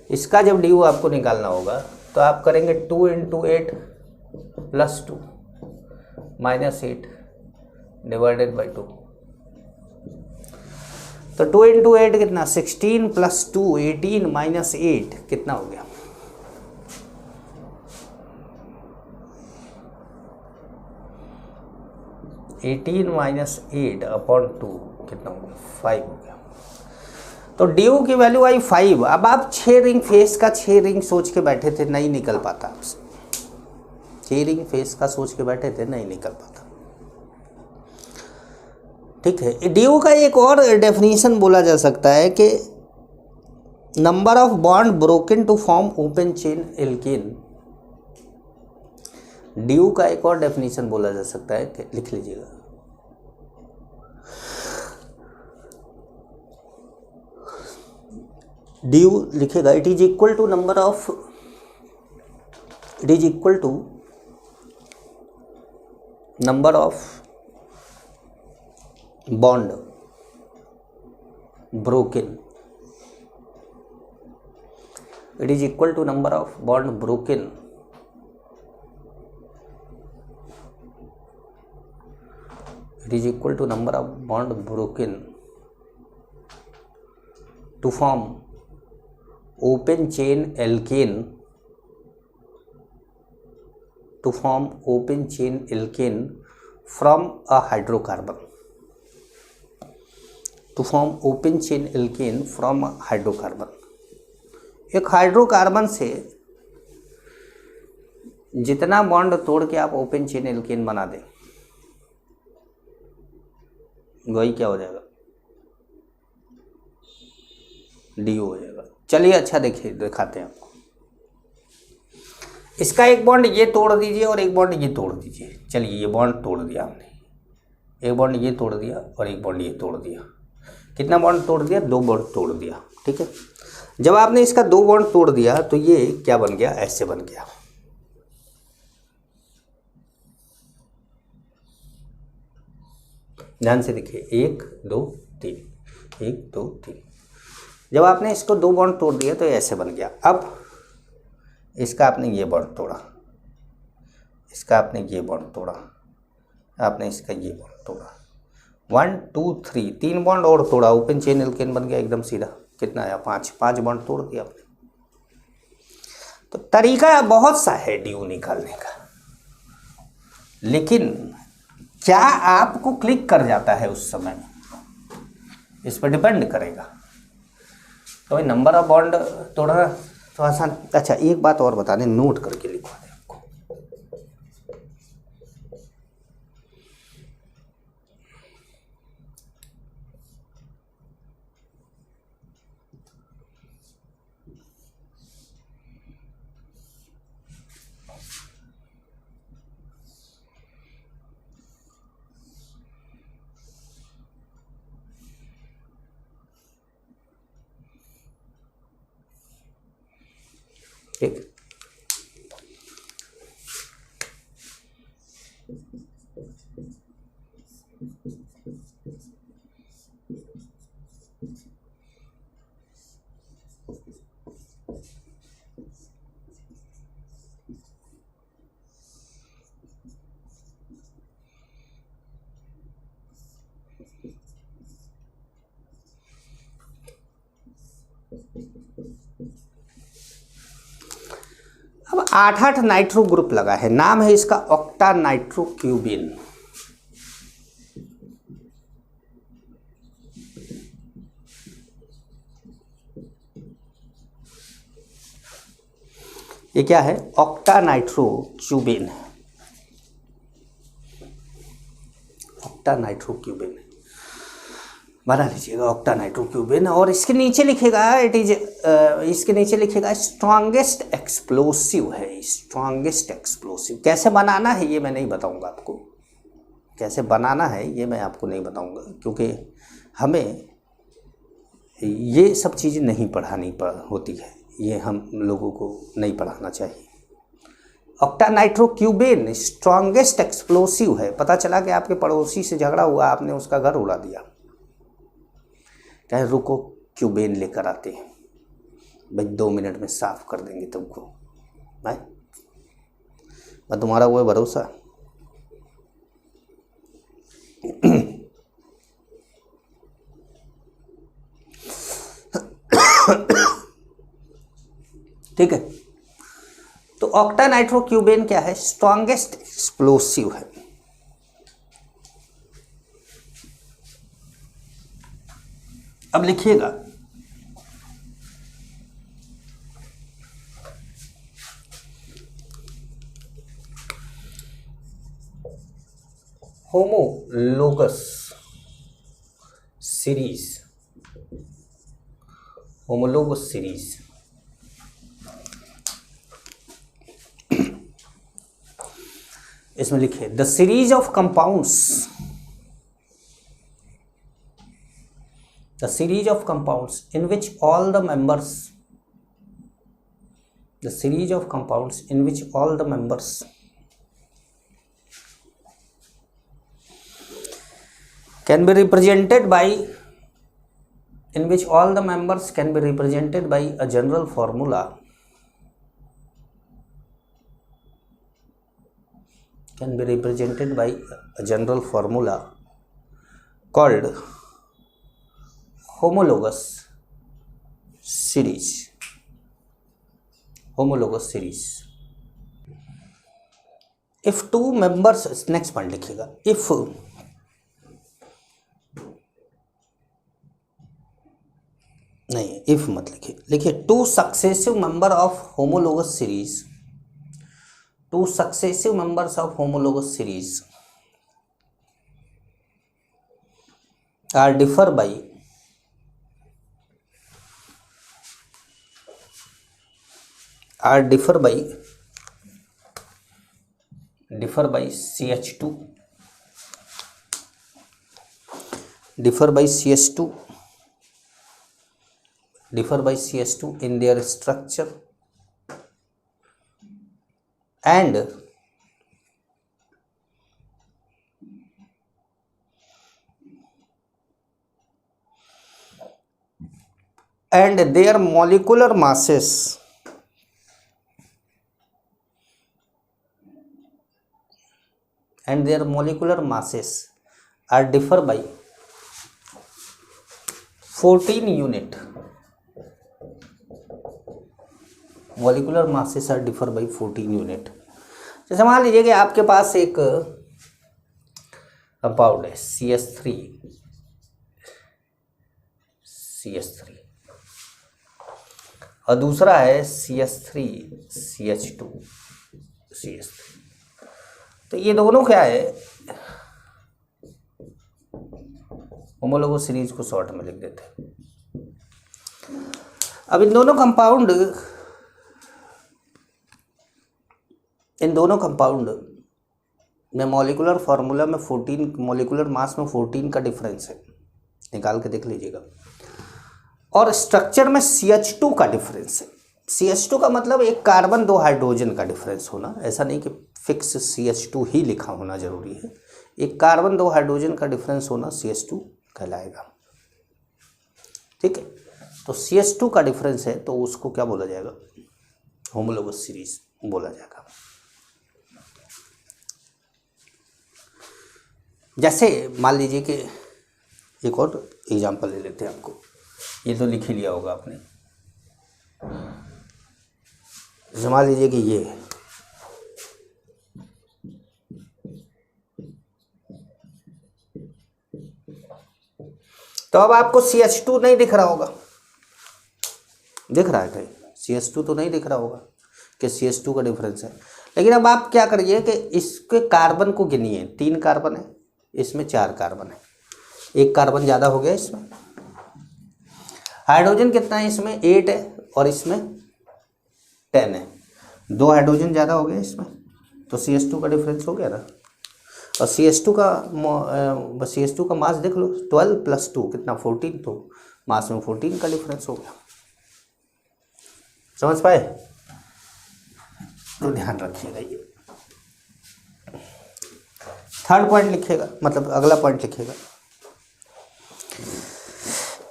इसका जब DO आपको निकालना होगा तो आप करेंगे 2 × 8 + 2 - 8 / 2 तो 2 इंटू 8 कितना, 16 प्लस 2 18 माइनस 8 कितना हो गया, 18 माइनस 8 अपॉन 2 कितना हो गया, 5 हो गया। तो ड्यू की वैल्यू आई 5। अब आप 6 रिंग फेस का 6 रिंग सोच के बैठे थे, नहीं निकल पाता आपसे। 6 रिंग फेस का सोच के बैठे थे, नहीं निकल पाता। ठीक है। ड्यू का एक और डेफिनेशन बोला जा सकता है कि number of bond broken to form open chain alkane. DU का एक और डेफिनेशन बोला जा सकता है कि, लिख लीजिएगा, ड्यू लिखेगा it is equal to number of, it is equal to number of bond broken, it is equal to number of bond broken it is equal to number of bond broken to form open chain alkane, to form open chain alkane from a hydrocarbon, to form open chain alkane from a hydrocarbon। एक hydrocarbon से जितना bond तोड़ के आप open chain alkene बना दें, वही क्या हो जाएगा, ड्यू हो जाएगा। चलिए अच्छा देखिए, दिखाते हैं आपको। इसका एक बॉन्ड ये तोड़ दीजिए और एक बॉन्ड ये तोड़ दीजिए। चलिए ये बॉन्ड तोड़ दिया हमने, एक बॉन्ड ये तोड़ दिया और एक बॉन्ड ये तोड़ दिया। कितना बॉन्ड तोड़ दिया, 2 बॉन्ड तोड़ दिया। ठीक है। जब आपने इसका 2 बॉन्ड तोड़ दिया तो ये क्या बन गया, ऐसे बन गया। ध्यान से देखिए, 1 2 3, 1 2 3। जब आपने इसको 2 बॉन्ड तोड़ दिया तो ऐसे बन गया। अब इसका आपने ये बॉन्ड तोड़ा, इसका आपने ये बॉन्ड तोड़ा, आपने इसका ये बॉन्ड तोड़ा, 1 2 3, 3 बॉन्ड और तोड़ा, ओपन चेन एल्केन बन गया एकदम सीधा। कितना आया, 5 बॉन्ड तोड़ दिया आपने। तो तरीका बहुत सा है ड्यू निकालने का, लेकिन क्या आपको क्लिक कर जाता है उस समय, इस पर डिपेंड करेगा। तो नंबर ऑफ बॉन्ड तोड़ना तो आसान। अच्छा एक बात और बता दें, नोट करके लिखवा दें आपको। ठीक, अब 8 नाइट्रो ग्रुप लगा है, नाम है इसका ऑक्टा नाइट्रोक्यूबिन। ये क्या है, ऑक्टा नाइट्रोक्यूबिन, ऑक्टा नाइट्रोक्यूबिन बना लीजिएगा, ऑक्टा नाइट्रोक्यूबिन। और इसके नीचे लिखेगा इट इज, इसके नीचे लिखेगा स्ट्रॉन्गेस्ट एक्सप्लोसिव है, स्ट्रॉन्गेस्ट एक्सप्लोसिव। कैसे बनाना है ये मैं नहीं बताऊंगा आपको, कैसे बनाना है ये मैं आपको नहीं बताऊंगा, क्योंकि हमें ये सब चीज़ें नहीं पढ़ानी होती है, ये हम लोगों को नहीं पढ़ाना चाहिए। ऑक्टा नाइट्रोक्यूबिन स्ट्रॉन्गेस्ट एक्सप्लोसिव है। पता चला कि आपके पड़ोसी से झगड़ा हुआ, आपने उसका घर उड़ा दिया, कहे रुको क्यूबेन लेकर आते हैं, भाई 2 मिनट में साफ कर देंगे तुमको। भाई मैं तुम्हारा वो भरोसा। ठीक है। तो ऑक्टानाइट्रोक्यूबेन क्या है, स्ट्रॉन्गेस्ट एक्सप्लोसिव है। अब लिखिएगा होमोलोगस सीरीज, होमोलोगस सीरीज इसमें लिखिए the series of compounds, the series of compounds in which all the members, the series of compounds in which all the members can be represented by, in which all the members can be represented by a general formula, can be represented by a general formula called homologous series, homologous series. If two members, next point लिखिएगा, if नहीं, if मत लिखिए, लिखिए two successive member of homologous series, two successive members of homologous series are differ by CH2, differ by CH2 in their structure and their molecular masses are differ by 14 unit, molecular masses are differ by 14 unit। जैसे मान लीजिए कि आपके पास एक compound है CH3 और दूसरा है CH2। तो ये दोनों क्या है, होमोलोगस सीरीज को शॉर्ट में लिख देते हैं। अब इन दोनों कंपाउंड में मॉलिक्यूलर फार्मूला में 14, मॉलिक्यूलर मास में 14 का डिफरेंस है, निकाल के देख लीजिएगा। और स्ट्रक्चर में CH2 का डिफरेंस है। CH2 का मतलब एक कार्बन 2 हाइड्रोजन का डिफरेंस होना, ऐसा नहीं कि फिक्स CH2 ही लिखा होना जरूरी है, एक कार्बन 2 हाइड्रोजन का डिफरेंस होना CH2 कहलाएगा। ठीक है, तो CH2 का डिफरेंस है तो उसको क्या बोला जाएगा, होमोलोगस सीरीज बोला जाएगा। जैसे मान लीजिए कि एक और एग्जांपल ले लेते हैं, आपको ये तो लिख ही लिया होगा आपने। जैसे मान लीजिए कि ये तो अब आपको CH2 नहीं दिख रहा होगा, दिख रहा है कहीं CH2 तो नहीं दिख रहा होगा कि CH2 का डिफरेंस है। लेकिन अब आप क्या करिए कि इसके कार्बन को गिनिए, 3 कार्बन है, इसमें 4 कार्बन है, 1 कार्बन ज़्यादा हो गया इसमें। हाइड्रोजन कितना है इसमें, 8 है और इसमें 10 है, 2 हाइड्रोजन ज़्यादा हो गया इसमें, तो CH2 का डिफरेंस हो गया ना। और CH2 का मास देख लो, 12 + 2 कितना 14, तो मास में 14 का डिफरेंस हो गया। समझ पाए, तो ध्यान रखिएगा। ये थर्ड पॉइंट लिखिएगा, मतलब अगला पॉइंट लिखिएगा,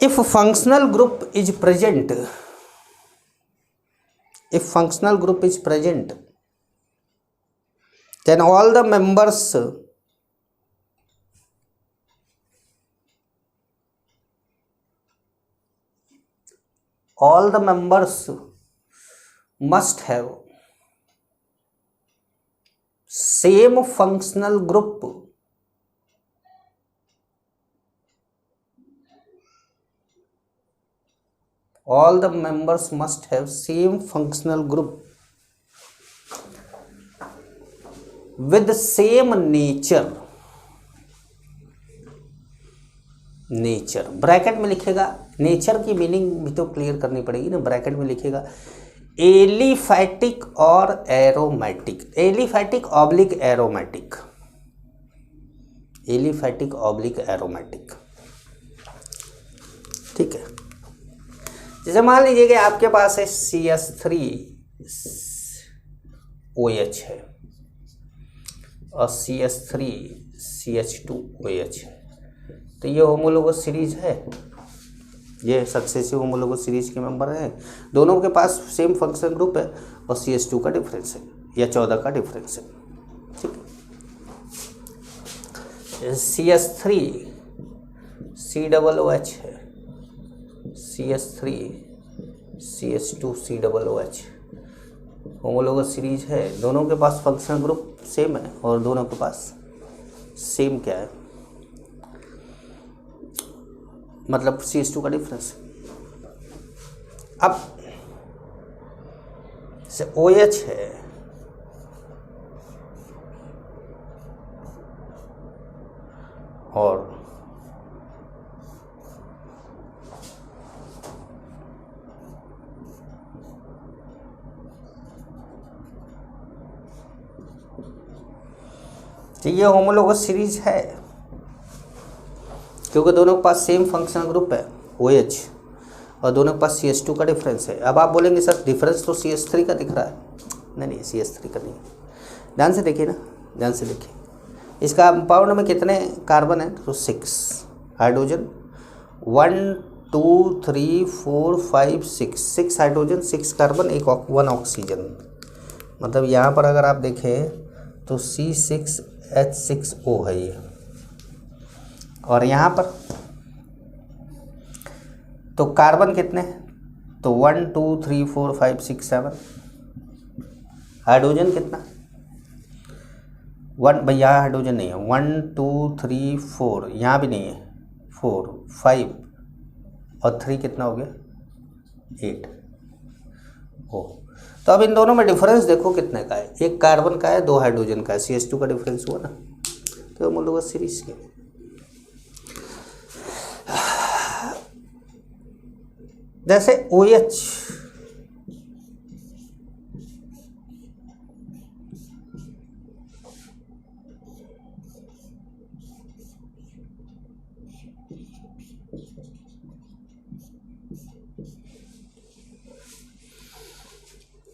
if functional group is present, if functional group is present then all the members must have same functional group all the members must have same functional group with the same nature bracket में लिखेगा, nature की meaning भी तो clear करनी पड़ेगी ना। Bracket में लिखेगा एलिफैटिक और aromatic, aliphatic oblique aromatic, aliphatic oblique aromatic, ठीक है। जैसे मान लीजिए कि आपके पास है CH3OH है और CH3CH2OH है, तो ये होमोलोगस सीरीज है, ये सक्सेसिव होमोलोगस सीरीज के मेंबर हैं, दोनों के पास सेम फंक्शन ग्रुप है और CH2 का डिफरेंस है या 14 का डिफरेंस है, ठीक है। CH3COOH है, CH3CH2COOH होमोलोगस सीरीज है, दोनों के पास फंक्शनल ग्रुप सेम है और दोनों के पास सेम क्या है, मतलब CH2 का डिफरेंस। अब से OH है और तो ये होमोलोगस सीरीज है क्योंकि दोनों के पास सेम फंक्शनल ग्रुप है OH और दोनों के पास CH2 का डिफरेंस है। अब आप बोलेंगे सर डिफरेंस तो CH3 का दिख रहा है, नहीं CH3 का नहीं। ध्यान से देखिए ना, ध्यान से देखिए, इसका कंपाउंड में कितने कार्बन है, तो 6 हाइड्रोजन, 1 2 3 4 5 6 हाइड्रोजन, 6 कार्बन, 1 ऑक्सीजन। मतलब यहाँ पर अगर आप देखें तो C6H6O है ये, और यहाँ पर तो कार्बन कितने, तो 1 2 3 4 5 6 7, हाइड्रोजन कितना 1, भाई यहाँ हाइड्रोजन नहीं है, 1 2 3 4, यहाँ भी नहीं है, 4 5 और 3 कितना हो गया 8 ओ। तो अब इन दोनों में डिफरेंस देखो कितने का है, एक कार्बन का है, 2 हाइड्रोजन का है, CH2 का डिफरेंस हुआ ना, तो होमोलोगस सीरीज के। जैसे OH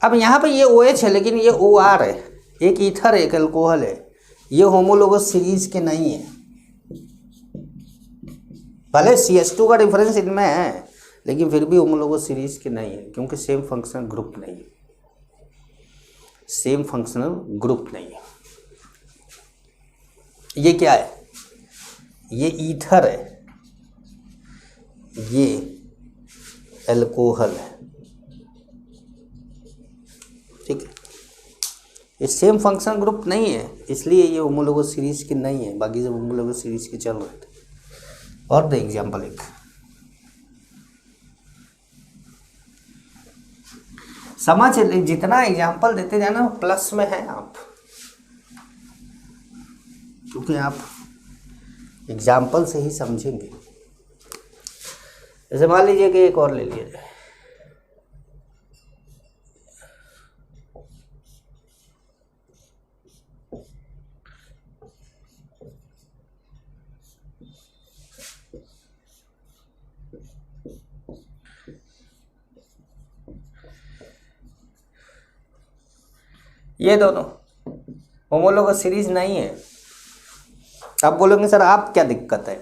अब यहाँ पे ये OH है लेकिन ये OR है, एक ईथर है, एक अल्कोहल है, ये होमोलोगस सीरीज के नहीं है। भले CH2 का डिफरेंस इनमें है लेकिन फिर भी होमोलोगस सीरीज के नहीं है क्योंकि सेम फंक्शनल ग्रुप नहीं है, सेम फंक्शनल ग्रुप नहीं है। ये क्या है, ये ईथर है, ये अल्कोहल है, ठीक है। ये सेम फंक्शनल ग्रुप नहीं है इसलिए ये होमोलोगस सीरीज के नहीं है, बाकी सब होमोलोगस सीरीज के चल रहे थे। और द एग्जाम्पल एक समझ, जितना एग्जाम्पल देते जाना प्लस में है आप, क्योंकि आप एग्जाम्पल से ही समझेंगे। जैसे मान लीजिए कि एक और ले लिया जाए, ये दोनों होमोलोगस सीरीज नहीं है। आप बोलोगे सर आप क्या दिक्कत है,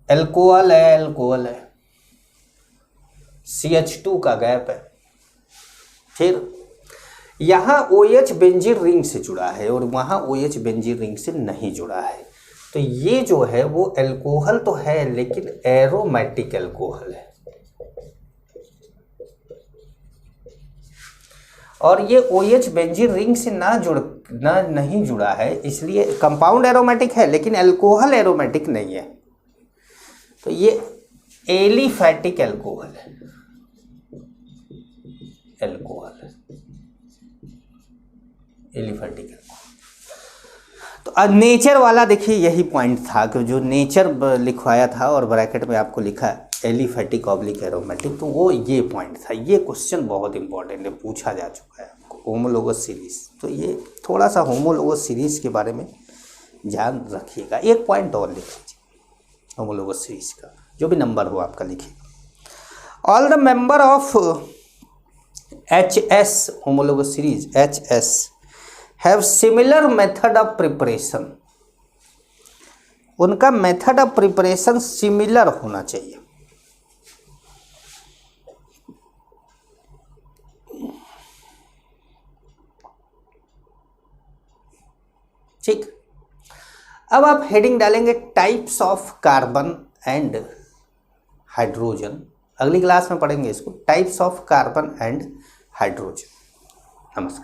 अल्कोहल है, अल्कोहल है, CH2 का गैप है, फिर यहाँ OH बेंजीन रिंग से जुड़ा है और वहाँ OH बेंजीन रिंग से नहीं जुड़ा है, तो ये जो है वो अल्कोहल तो है लेकिन एरोमेटिक अल्कोहल है, और ये OH बेंजीन रिंग से नहीं जुड़ा है, इसलिए कंपाउंड एरोमेटिक है लेकिन अल्कोहल एरोमेटिक नहीं है, तो ये एलिफैटिक अल्कोहल है। Aliphatic alcohol. तो नेचर वाला देखिए यही पॉइंट था कि जो नेचर लिखवाया था और ब्रैकेट में आपको लिखा है एलिफैटिक ऑब्लिक एरोमेटिक, तो वो ये पॉइंट था। ये क्वेश्चन बहुत इंपॉर्टेंट है, पूछा जा चुका है आपको, होमोलोगस सीरीज। तो ये थोड़ा सा होमोलोगस सीरीज के बारे में ध्यान रखिएगा। एक पॉइंट और लिख लीजिए होमोलोगस सीरीज का, जो भी नंबर हो आपका लिखिएगा। All the member of HS homologous series HS have similar method of preparation. उनका मेथड ऑफ प्रिपरेशन सिमिलर होना चाहिए। ठीक, अब आप हेडिंग डालेंगे types of carbon and hydrogen. अगली क्लास में पढ़ेंगे इसको, types of carbon and hydrogen. नमस्कार।